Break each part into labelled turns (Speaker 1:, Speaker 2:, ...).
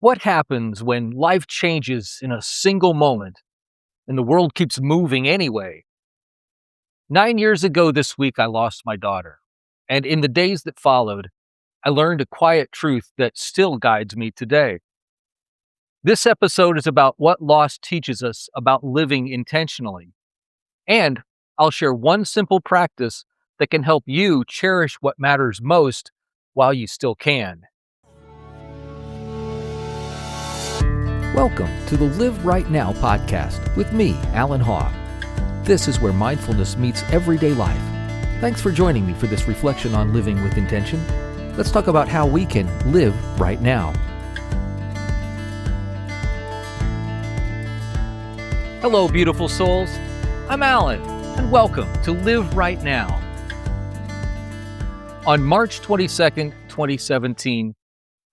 Speaker 1: What happens when life changes in a single moment and the world keeps moving anyway? 9 years ago this week, I lost my daughter. And in the days that followed, I learned a quiet truth that still guides me today. This episode is about what loss teaches us about living intentionally. And I'll share one simple practice that can help you cherish what matters most while you still can.
Speaker 2: Welcome to the Live Right Now podcast with me, Alan Haw. This is where mindfulness meets everyday life. Thanks for joining me for this reflection on living with intention. Let's talk about how we can live right now.
Speaker 1: Hello, beautiful souls. I'm Alan, and welcome to Live Right Now. On March 22nd, 2017,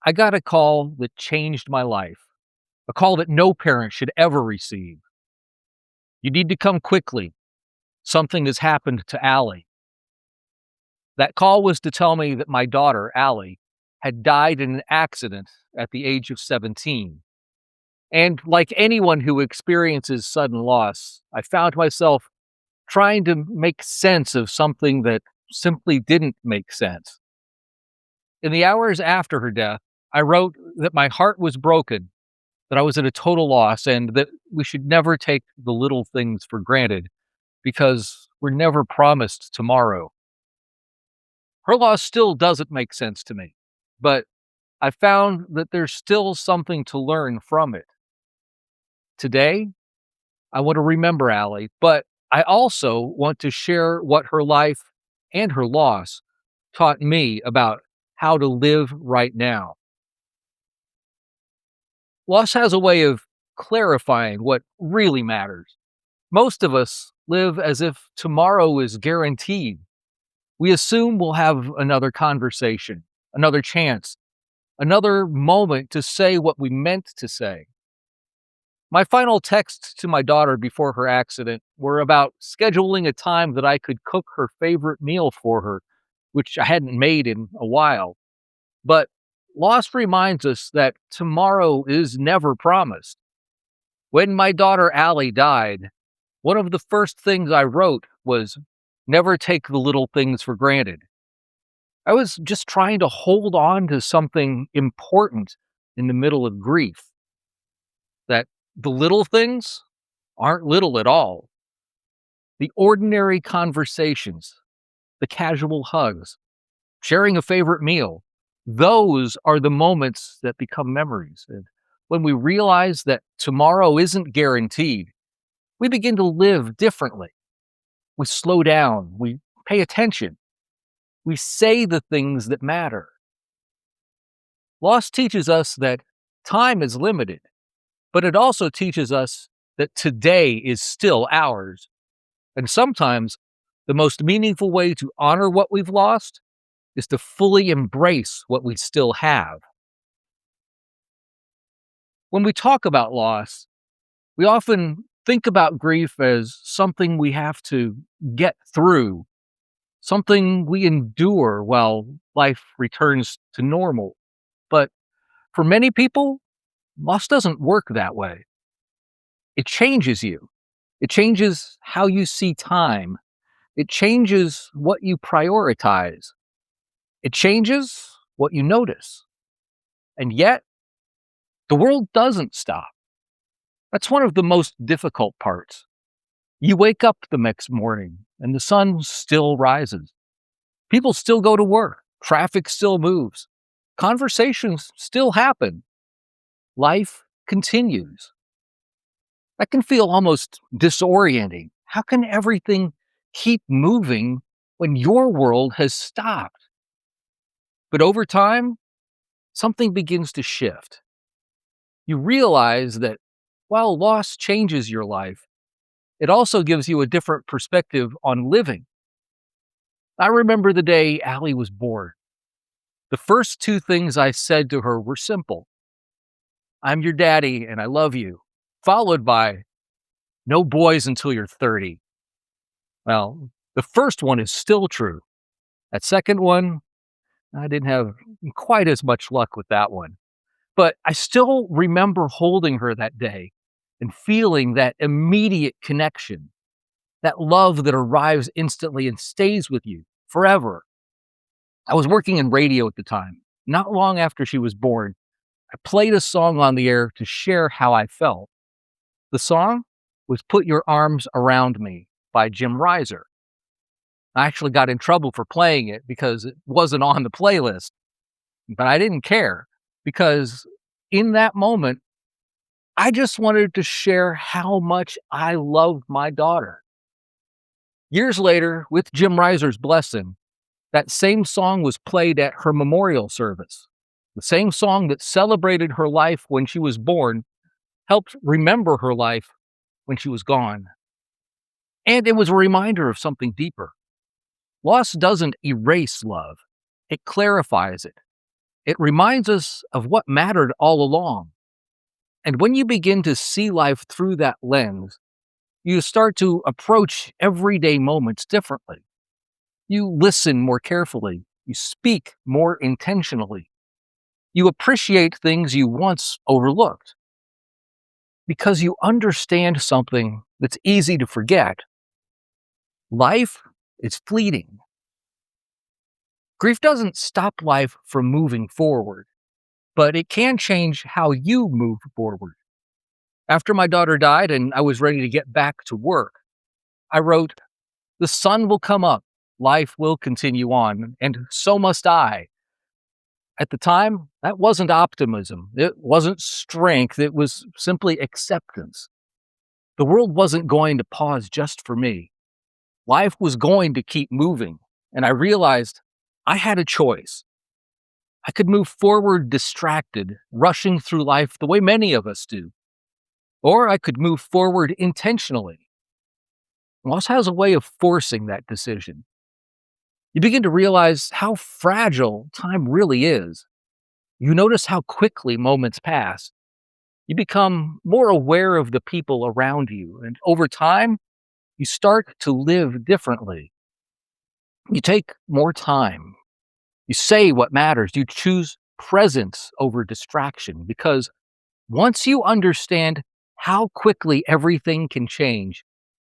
Speaker 1: I got a call that changed my life. A call that no parent should ever receive. You need to come quickly. Something has happened to Alie. That call was to tell me that my daughter, Alie, had died in an accident at the age of 17. And like anyone who experiences sudden loss, I found myself trying to make sense of something that simply didn't make sense. In the hours after her death, I wrote that my heart was broken, that I was at a total loss, and that we should never take the little things for granted because we're never promised tomorrow. Her loss still doesn't make sense to me, but I found that there's still something to learn from it. Today, I want to remember Alie, but I also want to share what her life and her loss taught me about how to live right now. Loss has a way of clarifying what really matters. Most of us live as if tomorrow is guaranteed. We assume we'll have another conversation, another chance, another moment to say what we meant to say. My final texts to my daughter before her accident were about scheduling a time that I could cook her favorite meal for her, which I hadn't made in a while. But loss reminds us that tomorrow is never promised. When my daughter Alie died, one of the first things I wrote was, never take the little things for granted. I was just trying to hold on to something important in the middle of grief. That the little things aren't little at all. The ordinary conversations, the casual hugs, sharing a favorite meal, those are the moments that become memories. And when we realize that tomorrow isn't guaranteed, we begin to live differently. We slow down, we pay attention, we say the things that matter. Loss teaches us that time is limited, but it also teaches us that today is still ours. And sometimes the most meaningful way to honor what we've lost is to fully embrace what we still have. When we talk about loss, we often think about grief as something we have to get through, something we endure while life returns to normal. But for many people, loss doesn't work that way. It changes you. It changes how you see time. It changes what you prioritize. It changes what you notice. And yet, the world doesn't stop. That's one of the most difficult parts. You wake up the next morning and the sun still rises. People still go to work. Traffic still moves. Conversations still happen. Life continues. That can feel almost disorienting. How can everything keep moving when your world has stopped? But over time, something begins to shift. You realize that while loss changes your life, it also gives you a different perspective on living. I remember the day Alie was born. The first two things I said to her were simple. I'm your daddy and I love you, followed by, no boys until you're 30. Well, the first one is still true. That second one, I didn't have quite as much luck with that one. But I still remember holding her that day and feeling that immediate connection, that love that arrives instantly and stays with you forever. I was working in radio at the time. Not long after she was born, I played a song on the air to share how I felt. The song was Put Your Arms Around Me by Jim Reiser. I actually got in trouble for playing it because it wasn't on the playlist, but I didn't care because in that moment, I just wanted to share how much I loved my daughter. Years later, with Jim Reiser's blessing, that same song was played at her memorial service. The same song that celebrated her life when she was born helped remember her life when she was gone. And it was a reminder of something deeper. Loss doesn't erase love, it clarifies it. It reminds us of what mattered all along. And when you begin to see life through that lens, you start to approach everyday moments differently. You listen more carefully. You speak more intentionally. You appreciate things you once overlooked because you understand something that's easy to forget. Life is fleeting. Grief doesn't stop life from moving forward, but it can change how you move forward. After my daughter died and I was ready to get back to work, I wrote, "The sun will come up, life will continue on, and so must I." At the time, that wasn't optimism. It wasn't strength. It was simply acceptance. The world wasn't going to pause just for me. Life was going to keep moving. And I realized I had a choice. I could move forward distracted, rushing through life the way many of us do. Or I could move forward intentionally. Loss has a way of forcing that decision. You begin to realize how fragile time really is. You notice how quickly moments pass. You become more aware of the people around you, and over time, you start to live differently. You take more time. You say what matters. You choose presence over distraction because once you understand how quickly everything can change,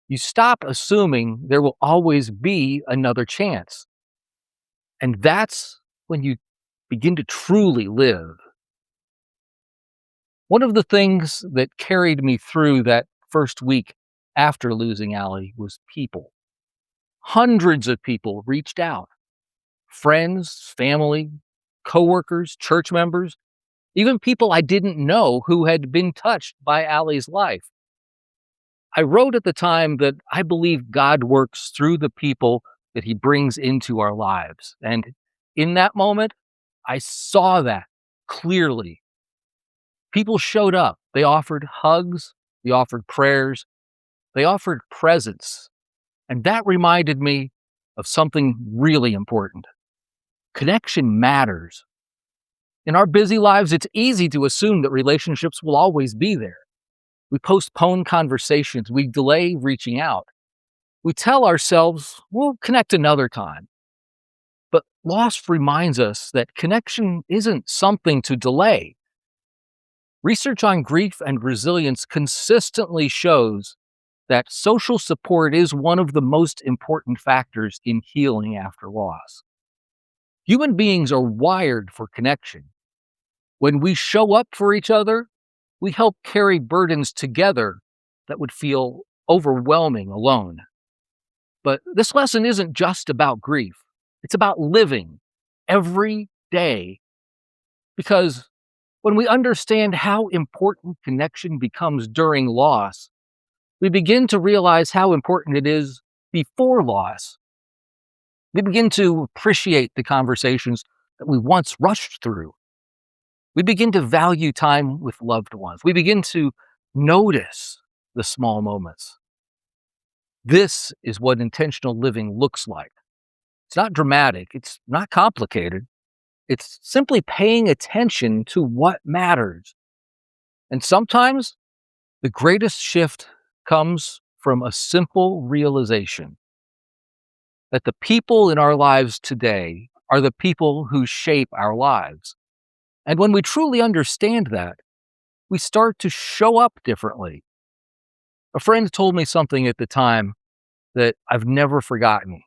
Speaker 1: you stop assuming there will always be another chance. And that's when you begin to truly live. One of the things that carried me through that first week after losing Alie was people. Hundreds of people reached out. Friends, family, coworkers, church members, even people I didn't know who had been touched by Allie's life. I wrote at the time that I believe God works through the people that he brings into our lives. And in that moment, I saw that clearly. People showed up. They offered hugs. They offered prayers. They offered presence. And that reminded me of something really important. Connection matters. In our busy lives, it's easy to assume that relationships will always be there. We postpone conversations. We delay reaching out. We tell ourselves, we'll connect another time. But loss reminds us that connection isn't something to delay. Research on grief and resilience consistently shows that social support is one of the most important factors in healing after loss. Human beings are wired for connection. When we show up for each other, we help carry burdens together that would feel overwhelming alone. But this lesson isn't just about grief. It's about living every day. Because when we understand how important connection becomes during loss, we begin to realize how important it is before loss. We begin to appreciate the conversations that we once rushed through. We begin to value time with loved ones. We begin to notice the small moments. This is what intentional living looks like. It's not dramatic. It's not complicated. It's simply paying attention to what matters. And sometimes the greatest shift comes from a simple realization that the people in our lives today are the people who shape our lives. And when we truly understand that, we start to show up differently. A friend told me something at the time that I've never forgotten.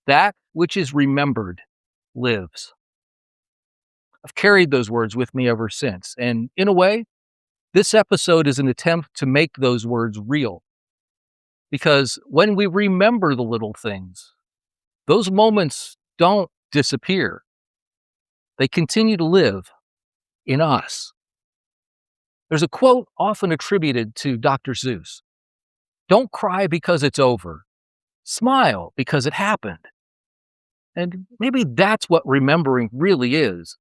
Speaker 1: That which is remembered lives. I've carried those words with me ever since. And in a way, this episode is an attempt to make those words real. Because when we remember the little things, those moments don't disappear. They continue to live in us. There's a quote often attributed to Dr. Seuss. Don't cry because it's over. Smile because it happened. And maybe that's what remembering really is.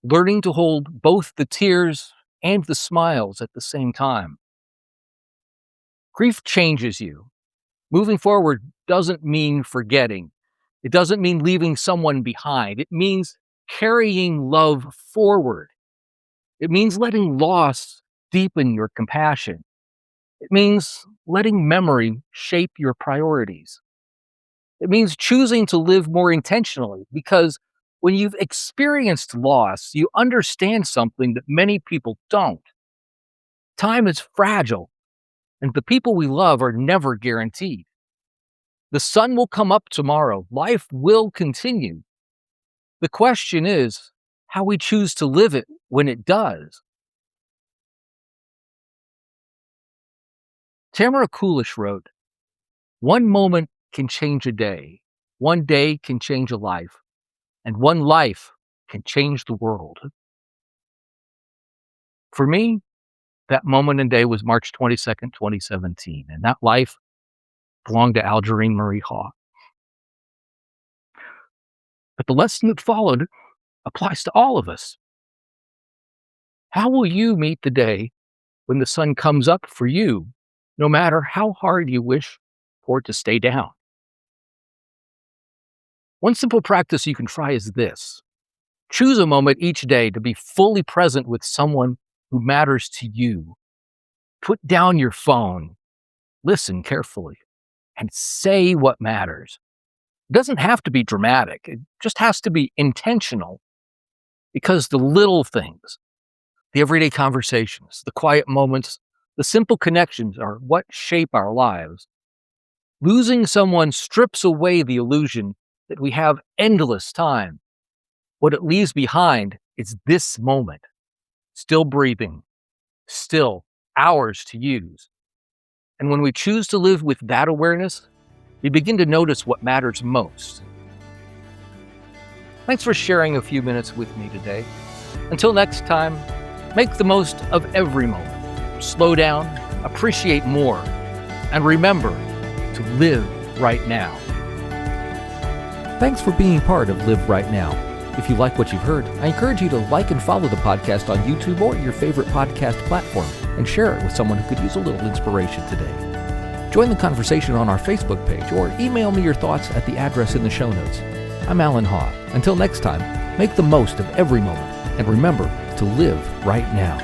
Speaker 1: Learning to hold both the tears and the smiles at the same time. Grief changes you. Moving forward doesn't mean forgetting. It doesn't mean leaving someone behind. It means carrying love forward. It means letting loss deepen your compassion. It means letting memory shape your priorities. It means choosing to live more intentionally, because when you've experienced loss, you understand something that many people don't. Time is fragile, and the people we love are never guaranteed. The sun will come up tomorrow. Life will continue. The question is how we choose to live it when it does. Tamara Coolish wrote, "One moment can change a day. One day can change a life. And one life can change the world." For me, that moment and day was March 22nd, 2017. And that life belonged to Algerine Marie Haw. But the lesson that followed applies to all of us. How will you meet the day when the sun comes up for you, no matter how hard you wish for it to stay down? One simple practice you can try is this. Choose a moment each day to be fully present with someone who matters to you. Put down your phone, listen carefully, and say what matters. It doesn't have to be dramatic. It just has to be intentional, because the little things, the everyday conversations, the quiet moments, the simple connections are what shape our lives. Losing someone strips away the illusion that we have endless time. What it leaves behind is this moment, still breathing, still ours to use. And when we choose to live with that awareness, we begin to notice what matters most. Thanks for sharing a few minutes with me today. Until next time, make the most of every moment. Slow down, appreciate more, and remember to live right now.
Speaker 2: Thanks for being part of Live Right Now. If you like what you've heard, I encourage you to like and follow the podcast on YouTube or your favorite podcast platform, and share it with someone who could use a little inspiration today. Join the conversation on our Facebook page or email me your thoughts at the address in the show notes. I'm Alan Haw. Until next time, make the most of every moment and remember to live right now.